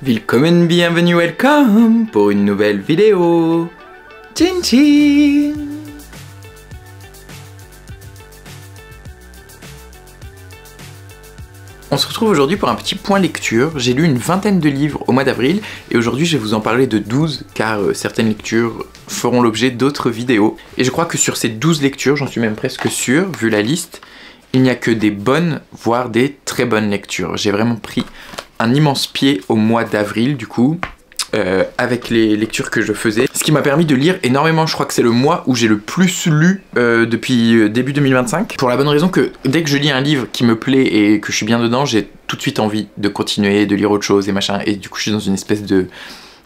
Willkommen, bienvenue, welcome pour une nouvelle vidéo. Tchin tchin. On se retrouve aujourd'hui pour un petit point lecture. J'ai lu une vingtaine de livres au mois d'avril et aujourd'hui je vais vous en parler de 12 car certaines lectures feront l'objet d'autres vidéos. Et je crois que sur ces 12 lectures, j'en suis même presque sûr, vu la liste, il n'y a que des bonnes, voire des très bonnes lectures. J'ai vraiment pris un immense pied au mois d'avril du coup, avec les lectures que je faisais. Ce qui m'a permis de lire énormément, je crois que c'est le mois où j'ai le plus lu depuis début 2025. Pour la bonne raison que dès que je lis un livre qui me plaît et que je suis bien dedans, j'ai tout de suite envie de continuer, de lire autre chose et machin. Et du coup je suis dans une espèce de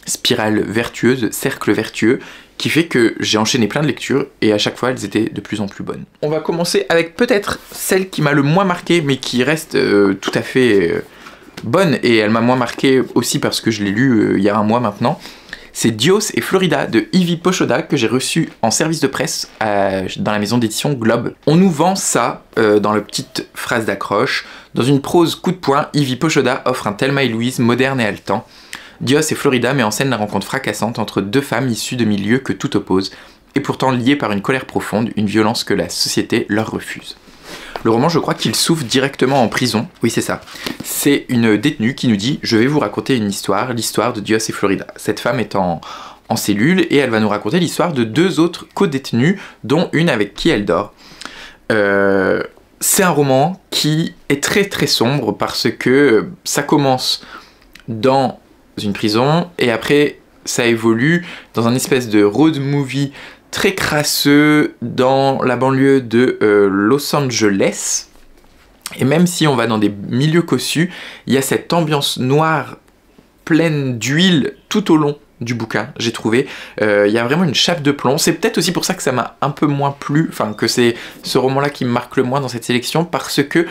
spirale vertueuse, cercle vertueux, qui fait que j'ai enchaîné plein de lectures et à chaque fois elles étaient de plus en plus bonnes. On va commencer avec peut-être celle qui m'a le moins marqué mais qui reste tout à fait bonne, et elle m'a moins marqué aussi parce que je l'ai lu il y a un mois maintenant. C'est Dios et Florida de Ivy Pochoda que j'ai reçu en service de presse dans la maison d'édition Globe. On nous vend ça dans la petite phrase d'accroche. Dans une prose coup de poing, Ivy Pochoda offre un Thelma et Louise moderne et haletant. Dios et Florida met en scène la rencontre fracassante entre deux femmes issues de milieux que tout oppose, et pourtant liées par une colère profonde, une violence que la société leur refuse. Le roman, je crois qu'il s'ouvre directement en prison. Oui, c'est ça. C'est une détenue qui nous dit « Je vais vous raconter une histoire, l'histoire de Dios et Florida ». Cette femme est en cellule et elle va nous raconter l'histoire de deux autres co-détenues, dont une avec qui elle dort. C'est un roman qui est très très sombre parce que ça commence dans une prison et après ça évolue dans un espèce de road movie très crasseux dans la banlieue de Los Angeles. Et même si on va dans des milieux cossus, il y a cette ambiance noire pleine d'huile tout au long du bouquin, j'ai trouvé. Il y a vraiment une chape de plomb. C'est peut-être aussi pour ça que ça m'a un peu moins plu, enfin que c'est ce roman-là qui me marque le moins dans cette sélection, parce que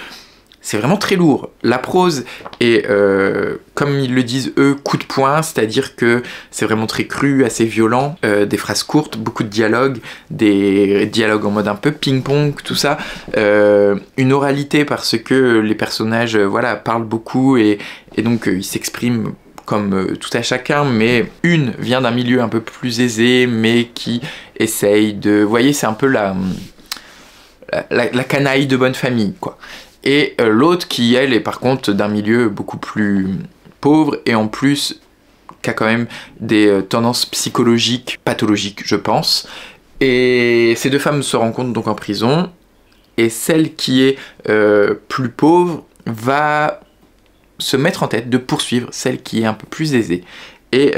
c'est vraiment très lourd. La prose est, comme ils le disent eux, coup de poing, c'est-à-dire que c'est vraiment très cru, assez violent, des phrases courtes, beaucoup de dialogues, des dialogues en mode un peu ping-pong, tout ça. Une oralité parce que les personnages voilà, parlent beaucoup et donc ils s'expriment comme tout à chacun, mais une vient d'un milieu un peu plus aisé, mais qui essaye de... Vous voyez, c'est un peu la canaille de bonne famille, quoi. Et l'autre qui, elle, est par contre d'un milieu beaucoup plus pauvre et en plus qui a quand même des tendances psychologiques, pathologiques, je pense. Et ces deux femmes se rencontrent donc en prison et celle qui est plus pauvre va se mettre en tête de poursuivre celle qui est un peu plus aisée. Et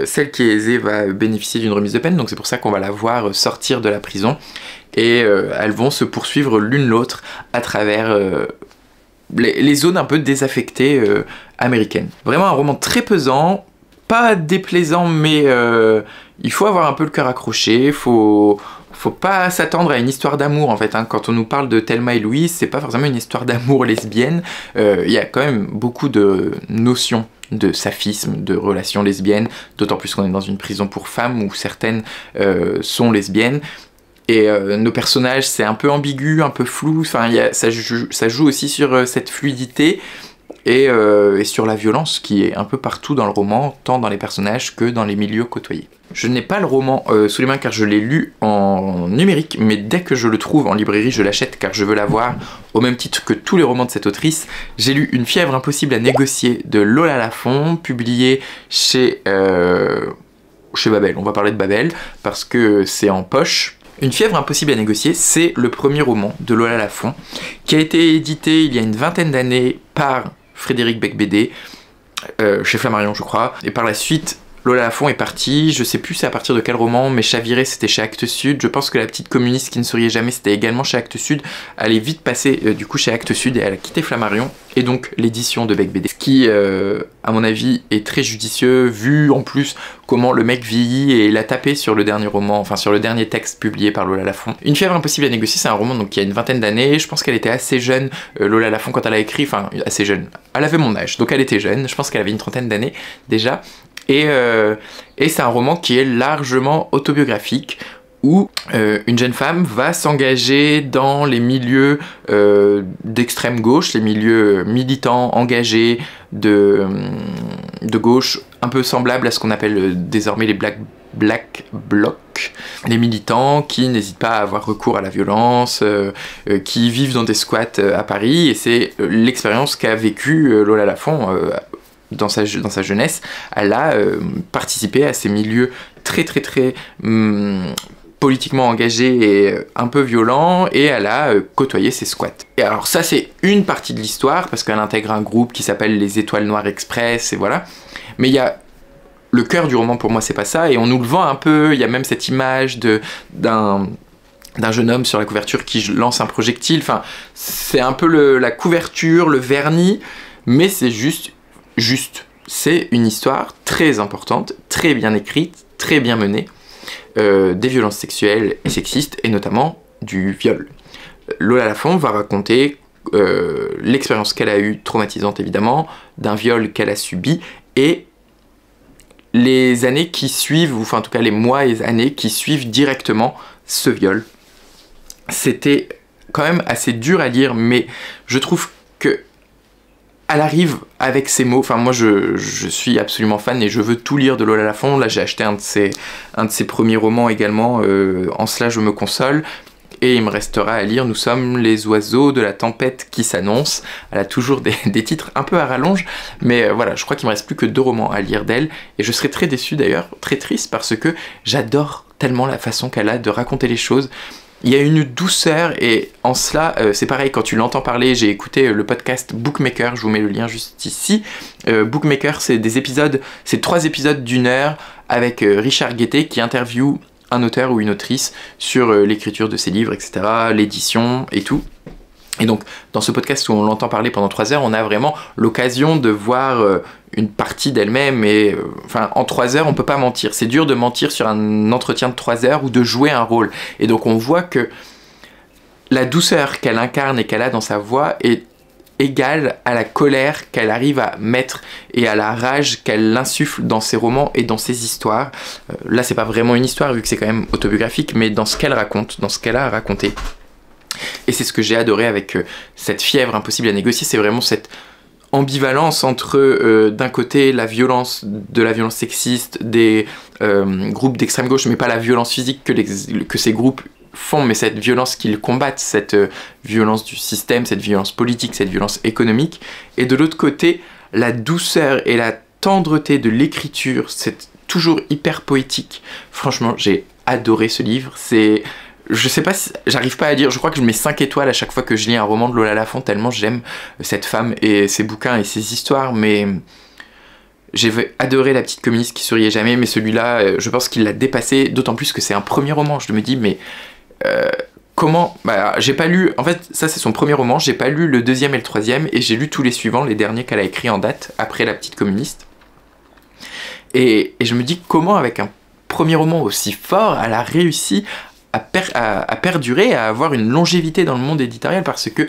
celle qui est aisée va bénéficier d'une remise de peine, donc c'est pour ça qu'on va la voir sortir de la prison. Et elles vont se poursuivre l'une l'autre à travers les zones un peu désaffectées américaines. Vraiment un roman très pesant, pas déplaisant, mais il faut avoir un peu le cœur accroché, faut pas s'attendre à une histoire d'amour en fait, hein. Quand on nous parle de Thelma et Louise, c'est pas forcément une histoire d'amour lesbienne, il y a quand même beaucoup de notions de saphisme, de relations lesbiennes, d'autant plus qu'on est dans une prison pour femmes où certaines sont lesbiennes. Et nos personnages, c'est un peu ambigu, un peu flou, enfin, ça joue aussi sur cette fluidité et sur la violence qui est un peu partout dans le roman, tant dans les personnages que dans les milieux côtoyés. Je n'ai pas le roman sous les mains car je l'ai lu en numérique, mais dès que je le trouve en librairie, je l'achète car je veux l'avoir au même titre que tous les romans de cette autrice. J'ai lu Une fièvre impossible à négocier de Lola Lafont, publié chez Babel. On va parler de Babel parce que c'est en poche. Une fièvre impossible à négocier, c'est le premier roman de Lola Lafont qui a été édité il y a une vingtaine d'années par Frédéric Becbédé, chez Flammarion je crois, et par la suite Lola Lafont est partie, je sais plus c'est à partir de quel roman, mais Chaviré c'était chez Actes Sud, je pense que La petite communiste qui ne souriait jamais c'était également chez Actes Sud, elle est vite passée du coup chez Actes Sud et elle a quitté Flammarion, et donc l'édition de Becbédé. Ce qui, à mon avis, est très judicieux, vu en plus comment le mec vieillit et l'a tapé sur le dernier roman, enfin sur le dernier texte publié par Lola Lafont. Une fièvre impossible à négocier, c'est un roman donc qui a une vingtaine d'années, je pense qu'elle était assez jeune, Lola Lafont quand elle a écrit, enfin assez jeune, elle avait mon âge, donc elle était jeune, je pense qu'elle avait une trentaine d'années déjà. Et c'est un roman qui est largement autobiographique, où une jeune femme va s'engager dans les milieux d'extrême gauche, les milieux militants, engagés, de gauche, un peu semblable à ce qu'on appelle désormais les Black Blocs, les militants qui n'hésitent pas à avoir recours à la violence, qui vivent dans des squats à Paris, et c'est l'expérience qu'a vécue Lola Lafont dans sa jeunesse. Elle a participé à ces milieux très politiquement engagés et un peu violents, et elle a côtoyé ces squats. Et alors ça c'est une partie de l'histoire, parce qu'elle intègre un groupe qui s'appelle les Étoiles Noires Express, et voilà. Mais il y a le cœur du roman, pour moi, c'est pas ça, et on nous le vend un peu. Il y a même cette image d'un jeune homme sur la couverture qui lance un projectile. Enfin, c'est un peu la couverture, le vernis, mais c'est juste. C'est une histoire très importante, très bien écrite, très bien menée, des violences sexuelles et sexistes, et notamment du viol. Lola Lafont va raconter l'expérience qu'elle a eue, traumatisante évidemment, d'un viol qu'elle a subi, et les années qui suivent, ou enfin en tout cas les mois et années qui suivent directement ce viol. C'était quand même assez dur à lire, mais je trouve que elle arrive avec ses mots. Enfin moi je suis absolument fan et je veux tout lire de Lola Lafont. Là j'ai acheté un de ses premiers romans également, En cela je me console. Et il me restera à lire Nous sommes les oiseaux de la tempête qui s'annonce. Elle a toujours des titres un peu à rallonge, mais voilà, je crois qu'il me reste plus que 2 romans à lire d'elle, et je serais très déçu d'ailleurs, très triste, parce que j'adore tellement la façon qu'elle a de raconter les choses. Il y a une douceur, et en cela, c'est pareil, quand tu l'entends parler, j'ai écouté le podcast Bookmaker, je vous mets le lien juste ici. Bookmaker, c'est 3 épisodes d'1 heure avec Richard Guettet qui interviewe un auteur ou une autrice sur l'écriture de ses livres, etc., l'édition et tout. Et donc, dans ce podcast où on l'entend parler pendant 3 heures, on a vraiment l'occasion de voir une partie d'elle-même, et enfin, en 3 heures, on peut pas mentir. C'est dur de mentir sur un entretien de 3 heures ou de jouer un rôle. Et donc, on voit que la douceur qu'elle incarne et qu'elle a dans sa voix est égale à la colère qu'elle arrive à mettre et à la rage qu'elle insuffle dans ses romans et dans ses histoires. Là, c'est pas vraiment une histoire vu que c'est quand même autobiographique, mais dans ce qu'elle raconte, dans ce qu'elle a raconté. Et c'est ce que j'ai adoré avec cette fièvre impossible à négocier, c'est vraiment cette ambivalence entre d'un côté la violence sexiste des groupes d'extrême gauche, mais pas la violence physique que ces groupes font, mais cette violence qu'ils combattent, cette violence du système, cette violence politique, cette violence économique, et de l'autre côté, la douceur et la tendreté de l'écriture, c'est toujours hyper poétique. Franchement, j'ai adoré ce livre, je sais pas si j'arrive pas à dire, je crois que je mets 5 étoiles à chaque fois que je lis un roman de Lola Lafont, tellement j'aime cette femme et ses bouquins et ses histoires, mais j'ai adoré La petite communiste qui souriait jamais, mais celui-là, je pense qu'il l'a dépassé, d'autant plus que c'est un premier roman. Je me dis, mais comment... Bah, j'ai pas lu... En fait, ça c'est son premier roman, j'ai pas lu le 2e et le 3e, et j'ai lu tous les suivants, les derniers qu'elle a écrits en date, après La petite communiste. Et je me dis, comment avec un premier roman aussi fort, elle a réussi à perdurer, à avoir une longévité dans le monde éditorial, parce que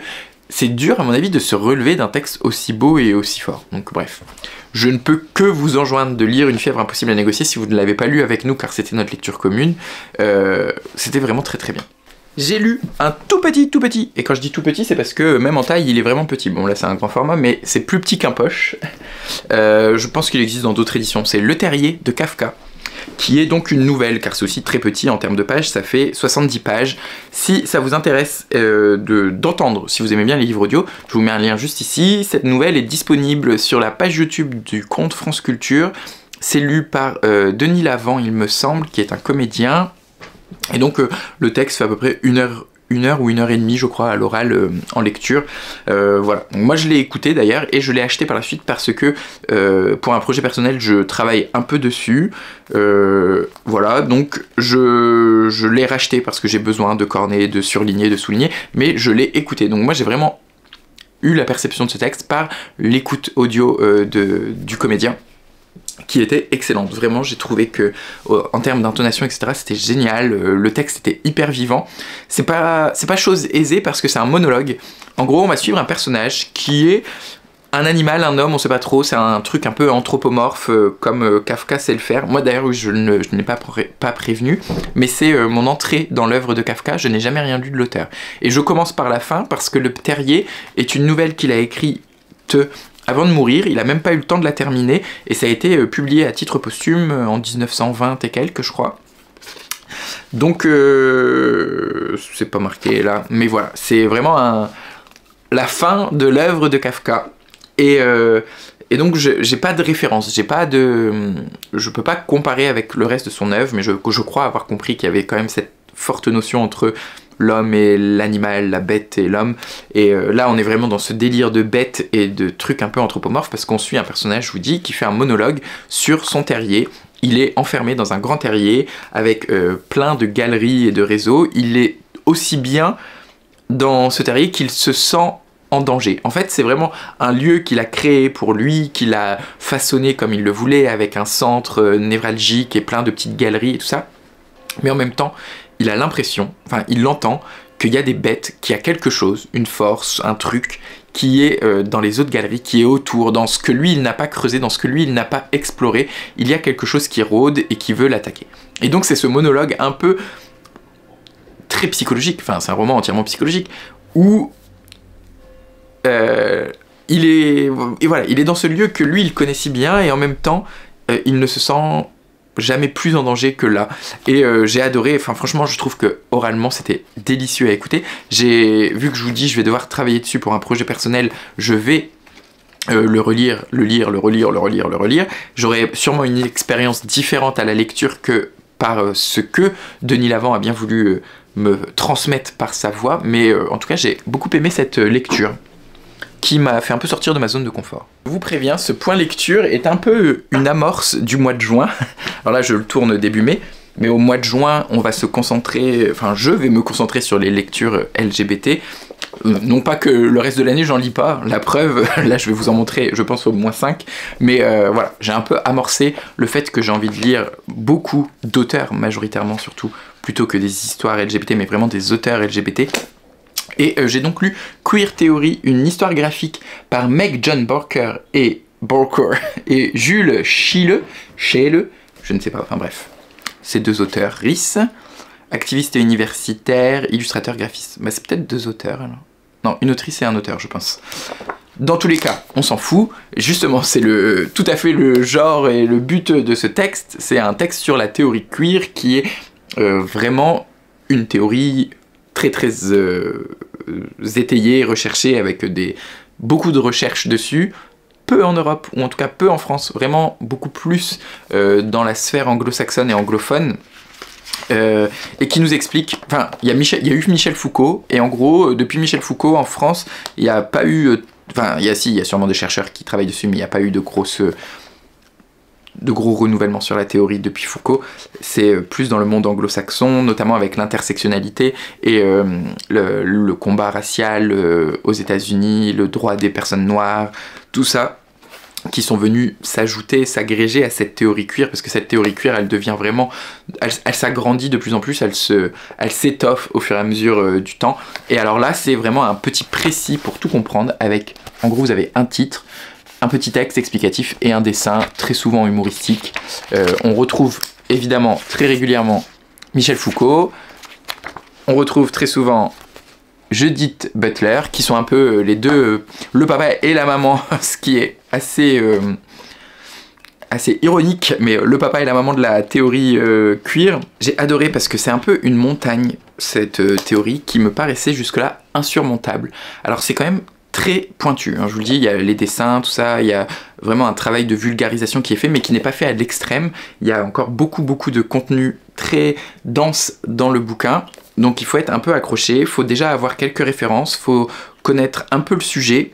c'est dur, à mon avis, de se relever d'un texte aussi beau et aussi fort. Donc bref, je ne peux que vous enjoindre de lire Une fièvre impossible à négocier si vous ne l'avez pas lu avec nous, car c'était notre lecture commune. C'était vraiment très très bien. J'ai lu un tout petit, et quand je dis tout petit, c'est parce que même en taille, il est vraiment petit. Bon, là c'est un grand format, mais c'est plus petit qu'un poche. Je pense qu'il existe dans d'autres éditions. C'est Le Terrier de Kafka, qui est donc une nouvelle, car c'est aussi très petit en termes de pages, ça fait 70 pages. Si ça vous intéresse d'entendre, si vous aimez bien les livres audio, je vous mets un lien juste ici. Cette nouvelle est disponible sur la page YouTube du compte France Culture. C'est lu par Denis Lavant, il me semble, qui est un comédien. Et donc le texte fait à peu près 1 heure ou 1h30, je crois, à l'oral en lecture. Voilà. Donc, moi je l'ai écouté d'ailleurs, et je l'ai acheté par la suite parce que pour un projet personnel je travaille un peu dessus. Voilà, donc je l'ai racheté parce que j'ai besoin de corner, de surligner, de souligner, mais je l'ai écouté. Donc moi j'ai vraiment eu la perception de ce texte par l'écoute audio du comédien, qui était excellente. Vraiment, j'ai trouvé que en termes d'intonation, etc., c'était génial. Le texte était hyper vivant. C'est pas chose aisée parce que c'est un monologue. En gros, on va suivre un personnage qui est un animal, un homme, on sait pas trop. C'est un truc un peu anthropomorphe, comme Kafka sait le faire. Moi, d'ailleurs, je n'ai pas prévenu, mais c'est mon entrée dans l'œuvre de Kafka. Je n'ai jamais rien lu de l'auteur. Et je commence par la fin parce que Le Terrier est une nouvelle qu'il a écrite avant de mourir, il a même pas eu le temps de la terminer, et ça a été publié à titre posthume en 1920 et quelques, je crois. Donc, c'est pas marqué là, mais voilà, c'est vraiment la fin de l'œuvre de Kafka. Et donc, j'ai pas de référence, je peux pas comparer avec le reste de son œuvre, mais je crois avoir compris qu'il y avait quand même cette forte notion entre l'homme et l'animal, la bête et l'homme. Et là, on est vraiment dans ce délire de bête et de trucs un peu anthropomorphes, parce qu'on suit un personnage, je vous dis, qui fait un monologue sur son terrier. Il est enfermé dans un grand terrier avec plein de galeries et de réseaux. Il est aussi bien dans ce terrier qu'il se sent en danger. En fait, c'est vraiment un lieu qu'il a créé pour lui, qu'il a façonné comme il le voulait, avec un centre névralgique et plein de petites galeries et tout ça. Mais en même temps, il a l'impression, enfin il l'entend, qu'il y a des bêtes, qu'il y a quelque chose, une force, un truc, qui est dans les autres galeries, qui est autour, dans ce que lui il n'a pas creusé, dans ce que lui il n'a pas exploré, il y a quelque chose qui rôde et qui veut l'attaquer. Et donc c'est ce monologue un peu très psychologique, enfin c'est un roman entièrement psychologique, où il est dans ce lieu que lui il connaît si bien, et en même temps il ne se sent jamais plus en danger que là. Et j'ai adoré, enfin franchement je trouve que oralement c'était délicieux à écouter. Vu que je vous dis je vais devoir travailler dessus pour un projet personnel, je vais le relire, le relire. J'aurai sûrement une expérience différente à la lecture que par ce que Denis Lavant a bien voulu me transmettre par sa voix, mais en tout cas j'ai beaucoup aimé cette lecture qui m'a fait un peu sortir de ma zone de confort. Je vous préviens, ce point lecture est un peu une amorce du mois de juin. Alors là, je le tourne début mai, mais au mois de juin, on va se concentrer, enfin, je vais me concentrer sur les lectures LGBT. Non pas que le reste de l'année, j'en lis pas, la preuve, là, je vais vous en montrer, je pense, au moins 5. Mais voilà, j'ai un peu amorcé le fait que j'ai envie de lire beaucoup d'auteurs, majoritairement surtout, plutôt que des histoires LGBT, mais vraiment des auteurs LGBT. Et j'ai donc lu Queer Theory, une histoire graphique par Meg John Borker et Jules Schiele, je ne sais pas, enfin bref, ces deux auteurs, RIS, activiste universitaire, illustrateur, graphiste. Bah c'est peut-être deux auteurs alors. Non, une autrice et un auteur je pense. Dans tous les cas, on s'en fout, justement c'est tout à fait le genre et le but de ce texte, c'est un texte sur la théorie queer qui est vraiment une théorie très étayé, recherché, avec beaucoup de recherches dessus, peu en Europe, ou en tout cas peu en France, vraiment beaucoup plus dans la sphère anglo-saxonne et anglophone, et qui nous explique, enfin, il y a eu Michel Foucault, et en gros, depuis Michel Foucault, en France, il n'y a pas eu, enfin, il y a sûrement des chercheurs qui travaillent dessus, mais il n'y a pas eu de gros renouvellements sur la théorie depuis Foucault. C'est plus dans le monde anglo-saxon, notamment avec l'intersectionnalité et le combat racial aux États-Unis, le droit des personnes noires, tout ça, qui sont venus s'ajouter, s'agréger à cette théorie queer, parce que cette théorie queer, elle devient vraiment, elle s'agrandit de plus en plus, elle s'étoffe au fur et à mesure du temps. Et alors là, c'est vraiment un petit précis pour tout comprendre, avec, en gros, vous avez un titre, un petit texte explicatif et un dessin, très souvent humoristique. On retrouve évidemment très régulièrement Michel Foucault, on retrouve très souvent Judith Butler, qui sont un peu les deux, le papa et la maman, ce qui est assez ironique, mais le papa et la maman de la théorie queer. J'ai adoré parce que c'est un peu une montagne, cette théorie, qui me paraissait jusque-là insurmontable. Alors c'est quand même très pointu, hein, je vous le dis, il y a les dessins, tout ça, il y a vraiment un travail de vulgarisation qui est fait, mais qui n'est pas fait à l'extrême. Il y a encore beaucoup de contenu très dense dans le bouquin, donc il faut être un peu accroché, il faut déjà avoir quelques références, il faut connaître un peu le sujet.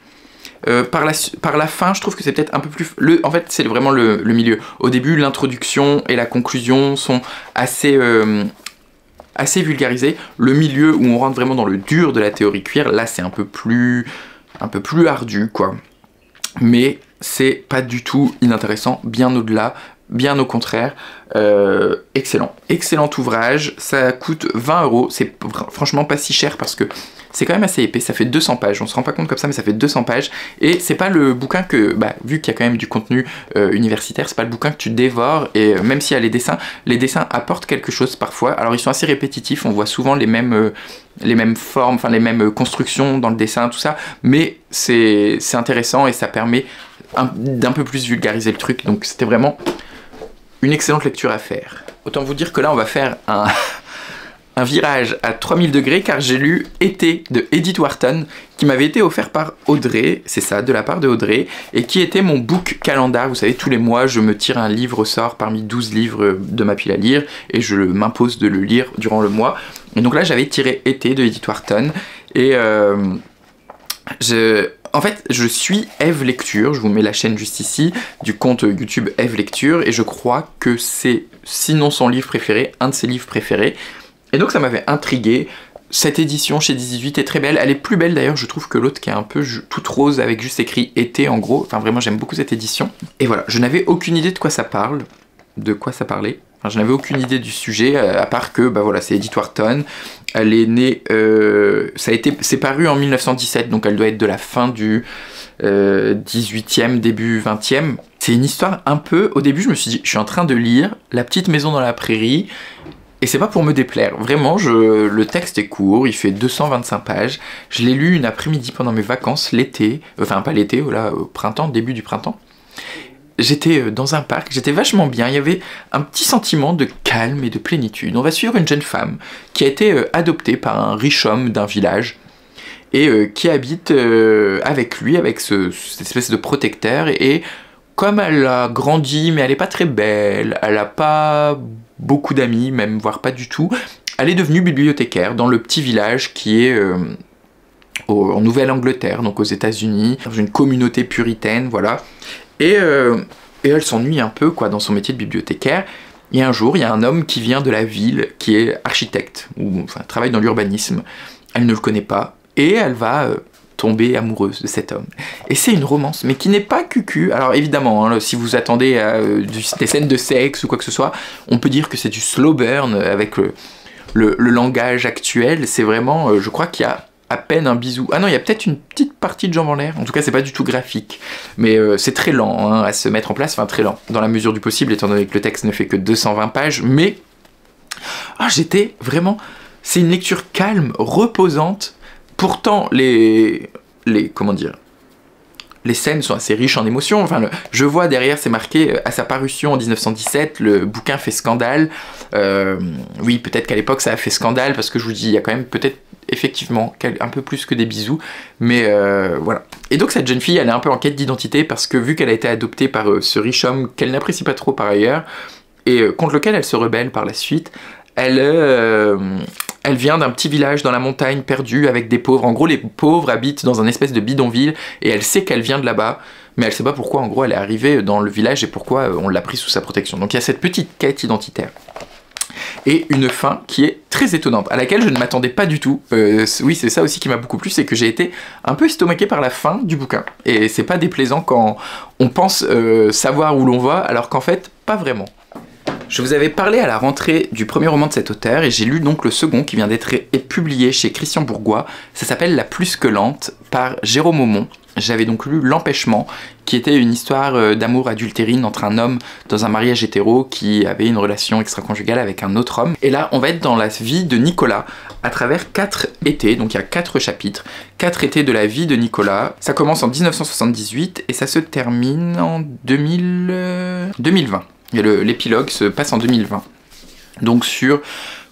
Par la fin, je trouve que c'est peut-être un peu plus... En fait, c'est vraiment le milieu. Au début, l'introduction et la conclusion sont assez vulgarisées. Le milieu où on rentre vraiment dans le dur de la théorie queer, là, c'est un peu plus ardu, quoi. Mais c'est pas du tout inintéressant, bien au-delà. bien au contraire. Excellent. Excellent ouvrage, ça coûte 20 €, c'est franchement pas si cher parce que c'est quand même assez épais, ça fait 200 pages, on se rend pas compte comme ça mais ça fait 200 pages et c'est pas le bouquin que, vu qu'il y a quand même du contenu universitaire, c'est pas le bouquin que tu dévores et même s'il y a les dessins apportent quelque chose parfois, alors ils sont assez répétitifs, on voit souvent les mêmes formes, enfin les mêmes constructions dans le dessin, tout ça, mais c'est intéressant et ça permet d'un peu plus vulgariser le truc, donc c'était vraiment une excellente lecture à faire. Autant vous dire que là on va faire un virage à 3000 degrés car j'ai lu Été de Edith Wharton qui m'avait été offert par Audrey, c'est ça, de la part de Audrey, et qui était mon book calendar. Vous savez, tous les mois je me tire un livre au sort parmi 12 livres de ma pile à lire et je m'impose de le lire durant le mois. Et donc là j'avais tiré Été de Edith Wharton et en fait, je suis Eve Lecture, je vous mets la chaîne juste ici, du compte YouTube Eve Lecture, et je crois que c'est, sinon son livre préféré, un de ses livres préférés. Et donc ça m'avait intrigué. Cette édition chez 18 est très belle, elle est plus belle d'ailleurs je trouve que l'autre qui est un peu toute rose avec juste écrit été en gros, enfin vraiment j'aime beaucoup cette édition. Et voilà, je n'avais aucune idée de quoi ça parle, de quoi ça parlait. Enfin, je n'avais aucune idée du sujet, à part que, voilà, c'est Edith Wharton. Elle est née, c'est paru en 1917, donc elle doit être de la fin du 18e, début 20e. C'est une histoire un peu, au début je me suis dit, je suis en train de lire La petite maison dans la prairie, et c'est pas pour me déplaire, vraiment, le texte est court, il fait 225 pages. Je l'ai lu une après-midi pendant mes vacances, l'été, enfin pas l'été, voilà, au printemps, début du printemps. J'étais dans un parc, j'étais vachement bien, il y avait un petit sentiment de calme et de plénitude. On va suivre une jeune femme qui a été adoptée par un riche homme d'un village et qui habite avec lui, avec cette espèce de protecteur. Et comme elle a grandi, mais elle n'est pas très belle, elle n'a pas beaucoup d'amis, même voire pas du tout, elle est devenue bibliothécaire dans le petit village qui est en Nouvelle-Angleterre, donc aux États-Unis, dans une communauté puritaine, voilà. Et elle s'ennuie un peu quoi dans son métier de bibliothécaire. Et un jour, il y a un homme qui vient de la ville, qui est architecte, ou enfin travaille dans l'urbanisme. Elle ne le connaît pas, et elle va tomber amoureuse de cet homme. Et c'est une romance, mais qui n'est pas cucu. Alors évidemment, hein, si vous attendez à des scènes de sexe ou quoi que ce soit, on peut dire que c'est du slow burn avec le langage actuel. C'est vraiment, je crois qu'il y a à peine un bisou. Ah non, il y a peut-être une petite partie de jambes en l'air. En tout cas, c'est pas du tout graphique. Mais c'est très lent hein, à se mettre en place. Enfin, très lent. Dans la mesure du possible, étant donné que le texte ne fait que 220 pages. Mais j'étais vraiment... C'est une lecture calme, reposante. Pourtant, comment dire, les scènes sont assez riches en émotions. Enfin, je vois derrière, c'est marqué à sa parution en 1917, le bouquin fait scandale. Oui, peut-être qu'à l'époque ça a fait scandale parce que je vous dis, il y a quand même peut-être effectivement un peu plus que des bisous, mais voilà. Et donc cette jeune fille, elle est un peu en quête d'identité parce que vu qu'elle a été adoptée par ce riche homme qu'elle n'apprécie pas trop par ailleurs et contre lequel elle se rebelle par la suite, elle vient d'un petit village dans la montagne perdu avec des pauvres. En gros, les pauvres habitent dans un espèce de bidonville et elle sait qu'elle vient de là-bas, mais elle sait pas pourquoi, en gros, elle est arrivée dans le village et pourquoi on l'a pris sous sa protection. Donc il y a cette petite quête identitaire. Et une fin qui est très étonnante, à laquelle je ne m'attendais pas du tout. Oui, c'est ça aussi qui m'a beaucoup plu, c'est que j'ai été un peu estomaqué par la fin du bouquin. Et c'est pas déplaisant quand on pense savoir où l'on va, alors qu'en fait, pas vraiment. Je vous avais parlé à la rentrée du premier roman de cet auteur et j'ai lu donc le second qui vient d'être publié chez Christian Bourgois. Ça s'appelle La plus que lente par Jérôme Aumont. J'avais donc lu L'Empêchement, qui était une histoire d'amour adultérine entre un homme dans un mariage hétéro qui avait une relation extra-conjugale avec un autre homme. Et là, on va être dans la vie de Nicolas à travers 4 étés, donc il y a 4 chapitres. 4 étés de la vie de Nicolas. Ça commence en 1978 et ça se termine en 2020. Et l'épilogue se passe en 2020. Donc sur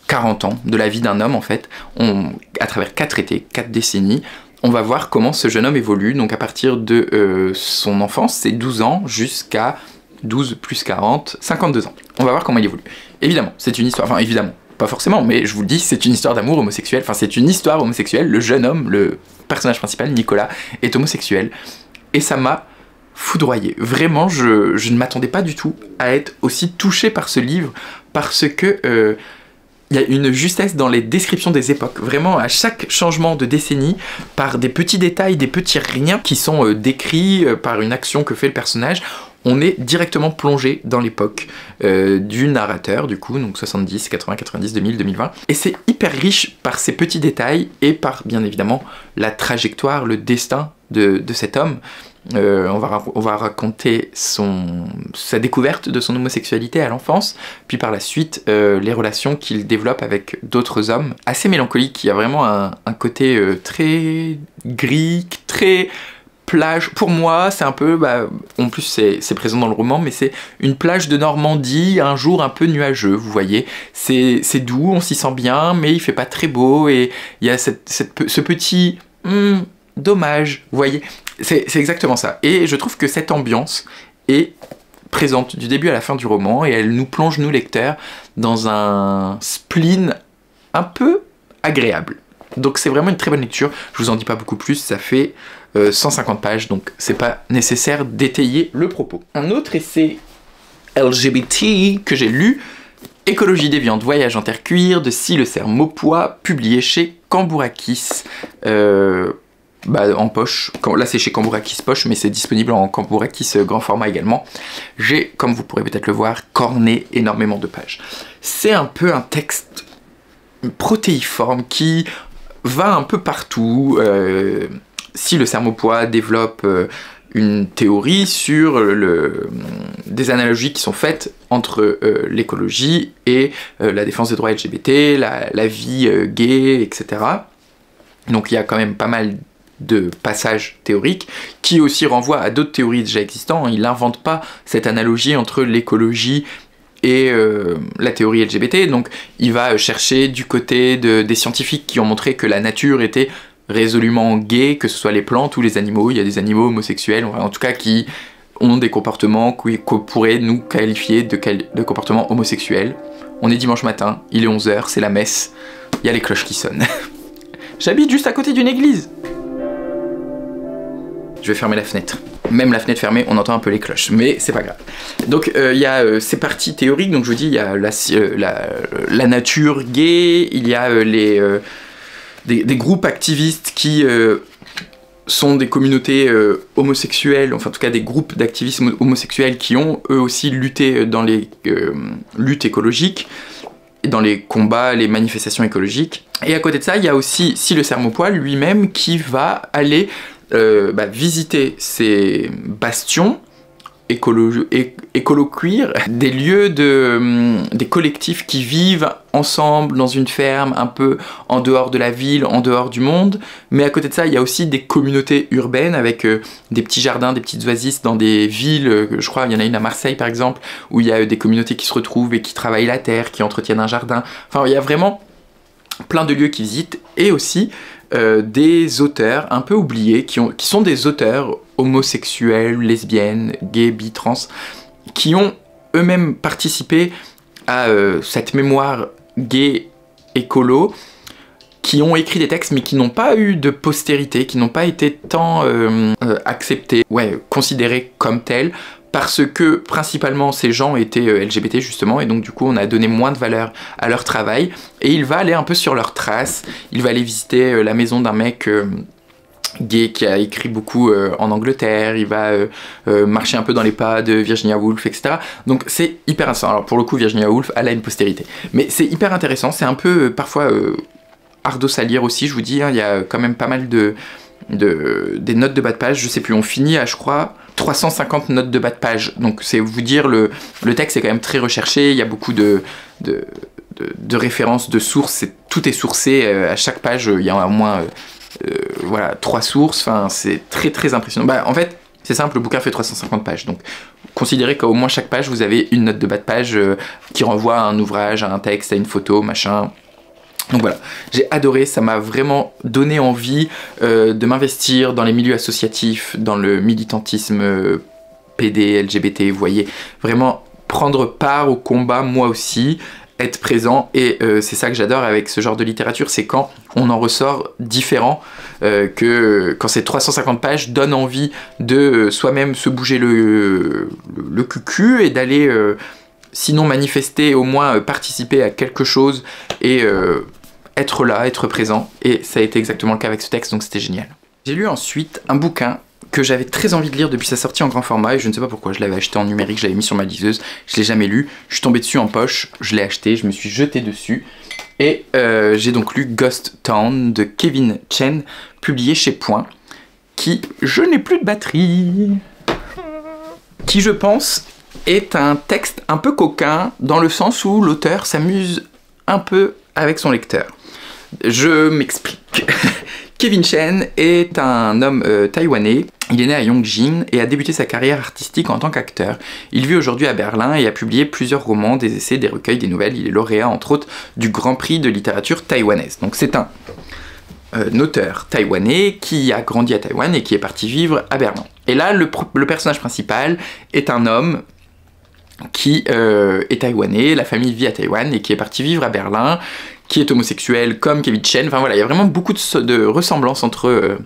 40 ans de la vie d'un homme en fait, à travers 4 étés, 4 décennies, on va voir comment ce jeune homme évolue, donc à partir de son enfance, c'est 12 ans, jusqu'à 12 plus 40, 52 ans. On va voir comment il évolue. Évidemment, c'est une histoire, enfin évidemment, pas forcément, mais je vous le dis, c'est une histoire d'amour homosexuel, enfin c'est une histoire homosexuelle, le jeune homme, le personnage principal, Nicolas, est homosexuel, et ça m'a foudroyé. Vraiment, je ne m'attendais pas du tout à être aussi touché par ce livre, parce que... il y a une justesse dans les descriptions des époques. Vraiment, à chaque changement de décennie, par des petits détails, des petits riens qui sont décrits par une action que fait le personnage, on est directement plongé dans l'époque du narrateur, du coup, donc 70, 80, 90, 2000, 2020. Et c'est hyper riche par ces petits détails et par, bien évidemment, la trajectoire, le destin de cet homme. On va raconter sa découverte de son homosexualité à l'enfance, puis par la suite les relations qu'il développe avec d'autres hommes. Assez mélancolique, qui a vraiment un côté très gris, très plage. Pour moi, c'est un peu, en plus c'est présent dans le roman, mais c'est une plage de Normandie, un jour un peu nuageux, vous voyez. C'est doux, on s'y sent bien, mais il fait pas très beau, et il y a ce petit dommage, vous voyez. C'est exactement ça. Et je trouve que cette ambiance est présente du début à la fin du roman, et elle nous plonge, nous lecteurs, dans un spleen un peu agréable. Donc c'est vraiment une très bonne lecture. Je vous en dis pas beaucoup plus, ça fait 150 pages, donc c'est pas nécessaire d'étayer le propos. Un autre essai LGBT que j'ai lu, Écologie des viandes, voyage en terre cuire, de Silecer Maupois, publié chez Cambourakis. En poche, là c'est chez Cambourakis poche, mais c'est disponible en Cambourakis grand format également. J'ai, comme vous pourrez peut-être le voir, corné énormément de pages. C'est un peu un texte protéiforme qui va un peu partout. Silecer Maupois développe une théorie sur des analogies qui sont faites entre l'écologie et la défense des droits LGBT, la vie gay, etc. Donc il y a quand même pas mal de passages théoriques qui aussi renvoient à d'autres théories déjà existantes. Il n'invente pas cette analogie entre l'écologie et la théorie LGBT, donc il va chercher du côté des scientifiques qui ont montré que la nature était résolument gay, que ce soit les plantes ou les animaux. Il y a des animaux homosexuels, en tout cas qui ont des comportements qu'on pourrait nous qualifier de comportements homosexuels. On est dimanche matin, il est 11 h, c'est la messe, il y a les cloches qui sonnent. J'habite juste à côté d'une église. Je vais fermer la fenêtre. Même la fenêtre fermée, on entend un peu les cloches, mais c'est pas grave. Donc il y a ces parties théoriques, donc je vous dis, il y a la nature gay, il y a des groupes activistes qui sont des communautés homosexuelles, enfin en tout cas des groupes d'activisme homosexuels qui ont eux aussi lutté dans les luttes écologiques, dans les combats, les manifestations écologiques. Et à côté de ça, il y a aussi Silecer Maupois lui-même qui va aller visiter ces bastions écolo-queer, des lieux des collectifs qui vivent ensemble dans une ferme un peu en dehors de la ville, en dehors du monde. Mais à côté de ça, il y a aussi des communautés urbaines avec des petits jardins, des petites oasis dans des villes. Je crois il y en a une à Marseille par exemple, où il y a des communautés qui se retrouvent et qui travaillent la terre, qui entretiennent un jardin. Enfin, il y a vraiment plein de lieux qui visitent, et aussi des auteurs un peu oubliés qui sont des auteurs homosexuels, lesbiennes, gays, bi, trans, qui ont eux-mêmes participé à cette mémoire gay écolo, qui ont écrit des textes mais qui n'ont pas eu de postérité, qui n'ont pas été tant acceptés, considérés comme tels, parce que principalement ces gens étaient LGBT justement, et donc du coup on a donné moins de valeur à leur travail, et il va aller un peu sur leurs traces. Il va aller visiter la maison d'un mec gay qui a écrit beaucoup en Angleterre, il va marcher un peu dans les pas de Virginia Woolf, etc. Donc c'est hyper intéressant. Alors pour le coup Virginia Woolf, elle a une postérité, mais c'est hyper intéressant, c'est un peu parfois ardos à lire aussi, je vous dis, hein. Il y a quand même pas mal des notes de bas de page, je sais plus, on finit à je crois 350 notes de bas de page, donc c'est vous dire, le texte est quand même très recherché, il y a beaucoup de références, de sources, tout est sourcé, à chaque page il y a au moins 3 sources, enfin c'est très très impressionnant. En fait c'est simple, le bouquin fait 350 pages, donc considérez qu'au moins chaque page vous avez une note de bas de page qui renvoie à un ouvrage, à un texte, à une photo, machin. Donc voilà, j'ai adoré, ça m'a vraiment donné envie de m'investir dans les milieux associatifs, dans le militantisme PD, LGBT, vous voyez, vraiment prendre part au combat moi aussi, être présent, et c'est ça que j'adore avec ce genre de littérature, c'est quand on en ressort différent, quand ces 350 pages donnent envie de soi-même se bouger le cucu et d'aller... sinon manifester, au moins participer à quelque chose et être là, être présent. Et ça a été exactement le cas avec ce texte, donc c'était génial. J'ai lu ensuite un bouquin que j'avais très envie de lire depuis sa sortie en grand format et je ne sais pas pourquoi, je l'avais acheté en numérique, je l'avais mis sur ma liseuse, je l'ai jamais lu, je suis tombé dessus en poche, je l'ai acheté, je me suis jeté dessus et j'ai donc lu Ghost Town de Kevin Chen, publié chez Point, qui, je n'ai plus de batterie, qui je pense est un texte un peu coquin dans le sens où l'auteur s'amuse un peu avec son lecteur. Je m'explique. Kevin Chen est un homme taïwanais. Il est né à Yongjin et a débuté sa carrière artistique en tant qu'acteur. Il vit aujourd'hui à Berlin et a publié plusieurs romans, des essais, des recueils, des nouvelles. Il est lauréat entre autres du Grand Prix de littérature taïwanaise. Donc c'est un auteur taïwanais qui a grandi à Taïwan et qui est parti vivre à Berlin. Et là, le personnage principal est un homme qui est taïwanais, la famille vit à Taïwan et qui est parti vivre à Berlin, qui est homosexuel comme Kevin Chen. Enfin voilà, il y a vraiment beaucoup de ressemblances entre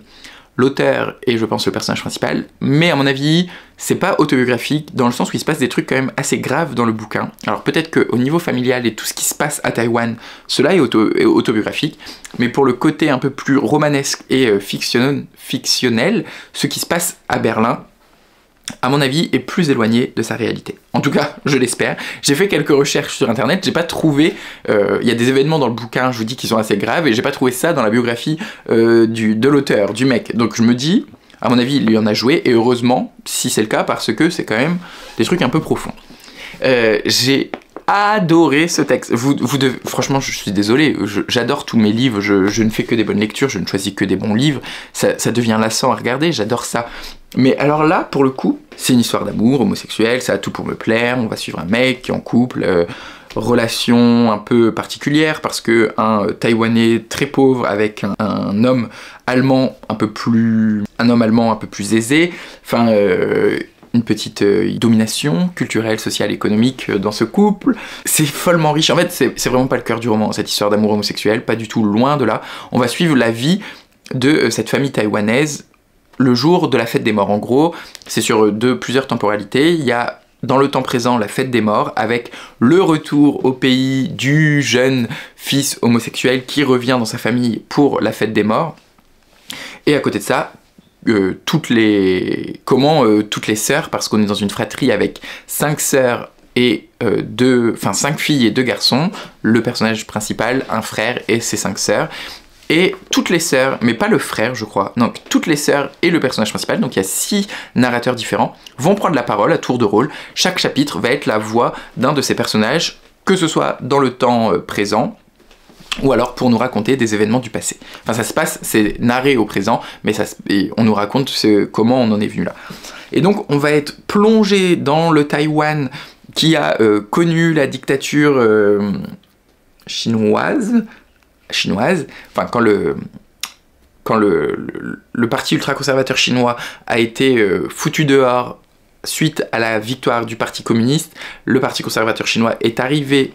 l'auteur et je pense le personnage principal, mais à mon avis, c'est pas autobiographique dans le sens où il se passe des trucs quand même assez graves dans le bouquin. Alors peut-être qu'au niveau familial et tout ce qui se passe à Taïwan, cela est autobiographique, mais pour le côté un peu plus romanesque et fictionnel, ce qui se passe à Berlin, à mon avis, est plus éloigné de sa réalité. En tout cas, je l'espère. J'ai fait quelques recherches sur internet, j'ai pas trouvé... Il y a des événements dans le bouquin, je vous dis, qui sont assez graves, et j'ai pas trouvé ça dans la biographie de l'auteur, du mec. Donc je me dis, à mon avis, il lui en a joué, et heureusement, si c'est le cas, parce que c'est quand même des trucs un peu profonds. J'ai adoré ce texte. Franchement, je suis désolé, j'adore tous mes livres, je ne fais que des bonnes lectures, je ne choisis que des bons livres, ça devient lassant à regarder, j'adore ça. Mais alors là, pour le coup, c'est une histoire d'amour homosexuel, ça a tout pour me plaire, on va suivre un mec qui est en couple, relation un peu particulière parce que un Taïwanais très pauvre avec un homme allemand un peu plus aisé, enfin une petite domination culturelle, sociale, économique dans ce couple. C'est follement riche. En fait, c'est vraiment pas le cœur du roman, cette histoire d'amour homosexuel, pas du tout, loin de là. On va suivre la vie de cette famille taïwanaise le jour de la fête des morts. En gros, c'est sur plusieurs temporalités. Il y a dans le temps présent la fête des morts avec le retour au pays du jeune fils homosexuel qui revient dans sa famille pour la fête des morts. Et à côté de ça, toutes les sœurs, parce qu'on est dans une fratrie avec 5 sœurs et 5 filles et 2 garçons, le personnage principal, un frère et ses 5 sœurs. Et toutes les sœurs, mais pas le frère je crois, donc toutes les sœurs et le personnage principal, donc il y a 6 narrateurs différents, vont prendre la parole à tour de rôle. Chaque chapitre va être la voix d'un de ces personnages, que ce soit dans le temps présent, ou alors pour nous raconter des événements du passé. Enfin ça se passe, c'est narré au présent, mais on nous raconte comment on en est venu là. Et donc on va être plongé dans le Taïwan qui a connu la dictature chinoise, enfin quand le parti ultra-conservateur chinois a été foutu dehors suite à la victoire du parti communiste, le parti conservateur chinois est arrivé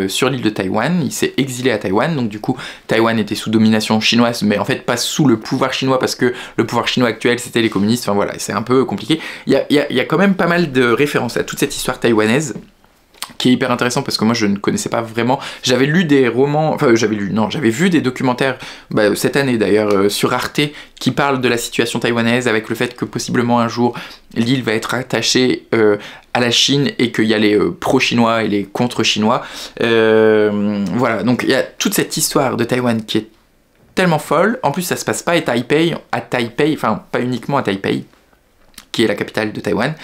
sur l'île de Taïwan, il s'est exilé à Taïwan, donc du coup Taïwan était sous domination chinoise, mais en fait pas sous le pouvoir chinois parce que le pouvoir chinois actuel c'était les communistes, enfin voilà, c'est un peu compliqué. Il y a quand même pas mal de références à toute cette histoire taïwanaise, qui est hyper intéressant parce que moi je ne connaissais pas vraiment. J'avais lu des romans, j'avais vu des documentaires cette année d'ailleurs sur Arte qui parlent de la situation taïwanaise avec le fait que possiblement un jour l'île va être attachée à la Chine et qu'il y a les pro-chinois et les contre-chinois. Voilà, donc il y a toute cette histoire de Taïwan qui est tellement folle. En plus ça se passe pas à Taipei, enfin pas uniquement à Taipei, qui est la capitale de Taïwan,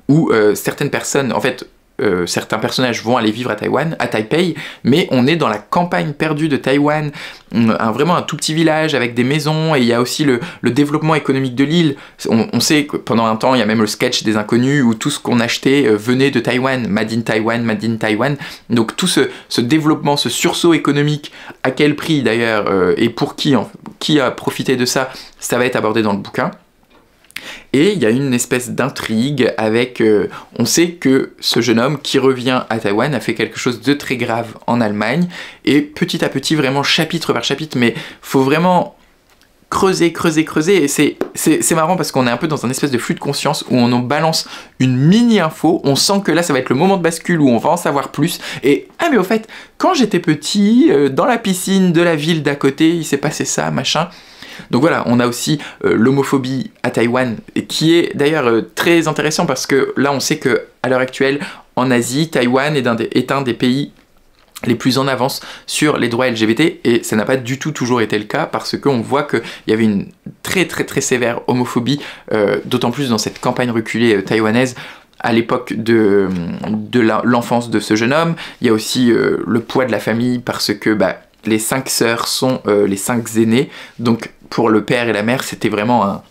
où certaines personnes, en fait, certains personnages vont aller vivre à Taipei, mais on est dans la campagne perdue de Taïwan, vraiment un tout petit village avec des maisons, et il y a aussi le développement économique de l'île. On sait que pendant un temps, il y a même le sketch des inconnus, où tout ce qu'on achetait venait de Taïwan, Made in Taiwan, Made in Taiwan. Donc tout ce développement, ce sursaut économique, à quel prix d'ailleurs, et pour qui a profité de ça, ça va être abordé dans le bouquin. Et il y a une espèce d'intrigue avec... on sait que ce jeune homme qui revient à Taïwan a fait quelque chose de très grave en Allemagne, et petit à petit, vraiment chapitre par chapitre, mais faut vraiment creuser, et c'est marrant parce qu'on est un peu dans un espèce de flux de conscience où on nous balance une mini-info, on sent que là ça va être le moment de bascule où on va en savoir plus, et ah mais au fait, quand j'étais petit, dans la piscine de la ville d'à côté, il s'est passé ça, machin... Donc voilà, on a aussi l'homophobie à Taïwan, et qui est d'ailleurs très intéressant parce que là on sait que à l'heure actuelle en Asie, Taïwan est un des pays les plus en avance sur les droits LGBT, et ça n'a pas du tout toujours été le cas parce qu'on voit qu'il y avait une très sévère homophobie, d'autant plus dans cette campagne reculée taïwanaise à l'époque de l'enfance de ce jeune homme. Il y a aussi le poids de la famille parce que les 5 sœurs sont les 5 aînées, donc pour le père et la mère c'était vraiment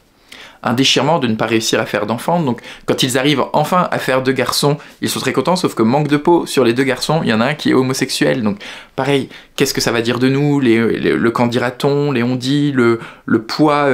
un déchirement de ne pas réussir à faire d'enfants. Donc quand ils arrivent enfin à faire 2 garçons, ils sont très contents, sauf que manque de peau sur les 2 garçons, il y en a un qui est homosexuel. Donc pareil, qu'est-ce que ça va dire de nous, le qu'en dira-t-on, les on-dit, le poids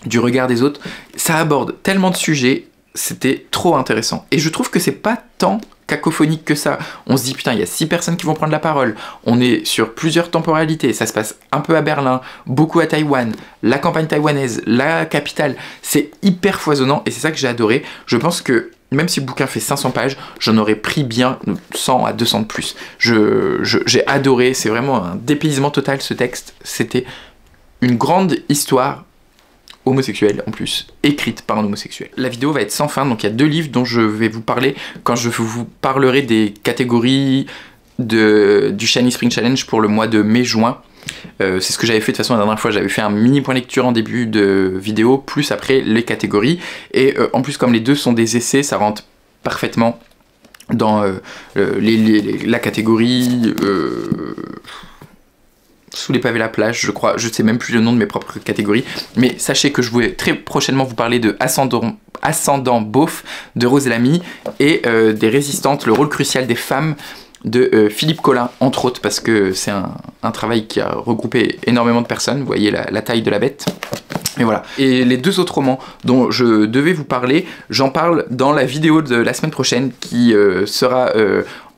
du regard des autres. Ça aborde tellement de sujets, c'était trop intéressant. Et je trouve que c'est pas tant cacophonique que ça. On se dit putain, il y a 6 personnes qui vont prendre la parole, on est sur plusieurs temporalités, ça se passe un peu à Berlin, beaucoup à Taïwan, la campagne taïwanaise, la capitale, c'est hyper foisonnant et c'est ça que j'ai adoré. Je pense que même si le bouquin fait 500 pages, j'en aurais pris bien 100 à 200 de plus. J'ai adoré, c'est vraiment un dépaysement total ce texte, c'était une grande histoire homosexuelle en plus, écrite par un homosexuel. La vidéo va être sans fin, donc il y a 2 livres dont je vais vous parler quand je vous parlerai des catégories du Shiny Spring Challenge pour le mois de mai-juin. C'est ce que j'avais fait de toute façon la dernière fois, j'avais fait un mini point lecture en début de vidéo, plus après les catégories, et en plus comme les 2 sont des essais, ça rentre parfaitement dans la catégorie... sous les pavés la plage, je crois, je sais même plus le nom de mes propres catégories, mais sachez que je vais très prochainement vous parler de Ascendant Beauf de Rose Lamy et des Résistantes, le rôle crucial des femmes de Philippe Collin, entre autres, parce que c'est un travail qui a regroupé énormément de personnes, vous voyez la taille de la bête. Et voilà. Et les 2 autres romans dont je devais vous parler, j'en parle dans la vidéo de la semaine prochaine qui sera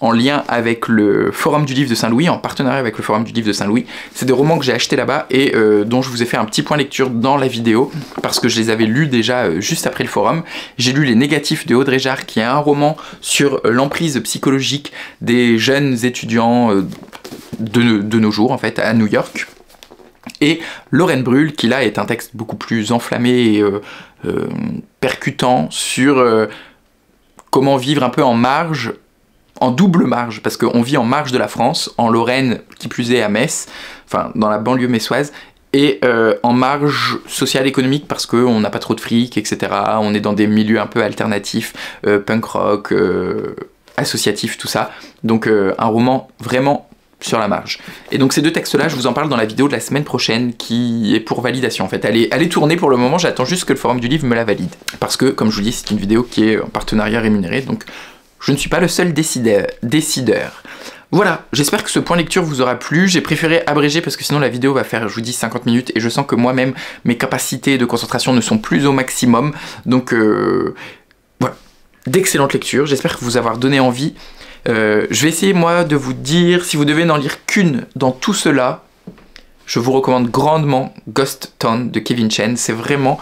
en lien avec le Forum du Livre de Saint-Louis, en partenariat avec le Forum du Livre de Saint-Louis. C'est des romans que j'ai achetés là-bas et dont je vous ai fait un petit point lecture dans la vidéo parce que je les avais lus déjà juste après le forum. J'ai lu Les Négatifs de Audrey Jarre, qui est un roman sur l'emprise psychologique des jeunes étudiants de nos jours, en fait, à New York. Et Lorraine Brûle, qui là est un texte beaucoup plus enflammé et percutant sur comment vivre un peu en marge, en double marge, parce qu'on vit en marge de la France, en Lorraine, qui plus est à Metz, enfin dans la banlieue messoise, et en marge sociale économique parce qu'on n'a pas trop de fric, etc. On est dans des milieux un peu alternatifs, punk rock, associatifs, tout ça. Donc un roman vraiment sur la marge. Et donc ces 2 textes-là, je vous en parle dans la vidéo de la semaine prochaine qui est pour validation en fait. Elle est tournée pour le moment, j'attends juste que le Forum du Livre me la valide. Parce que, comme je vous dis, c'est une vidéo qui est en partenariat rémunéré, donc je ne suis pas le seul décideur. Voilà, j'espère que ce point lecture vous aura plu. J'ai préféré abréger parce que sinon la vidéo va faire, je vous dis, 50 minutes et je sens que moi-même, mes capacités de concentration ne sont plus au maximum. Donc voilà, d'excellentes lectures, j'espère que vous avoir donné envie. Je vais essayer moi de vous dire, si vous devez n'en lire qu'une dans tout cela, je vous recommande grandement Ghost Town de Kevin Chen. C'est vraiment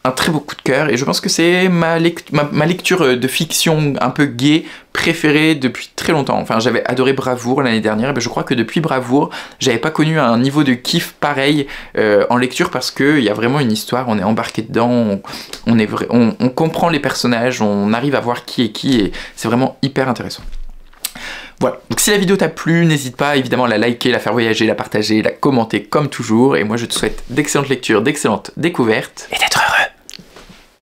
un très beau coup de cœur et je pense que c'est ma lecture de fiction un peu gay préférée depuis très longtemps. Enfin, j'avais adoré Bravour l'année dernière, et je crois que depuis Bravour, j'avais pas connu un niveau de kiff pareil en lecture parce qu'il y a vraiment une histoire, on est embarqué dedans, on comprend les personnages, on arrive à voir qui est qui et c'est vraiment hyper intéressant. Voilà, donc si la vidéo t'a plu, n'hésite pas évidemment à la liker, la faire voyager, la partager, la commenter comme toujours. Et moi je te souhaite d'excellentes lectures, d'excellentes découvertes et d'être heureux.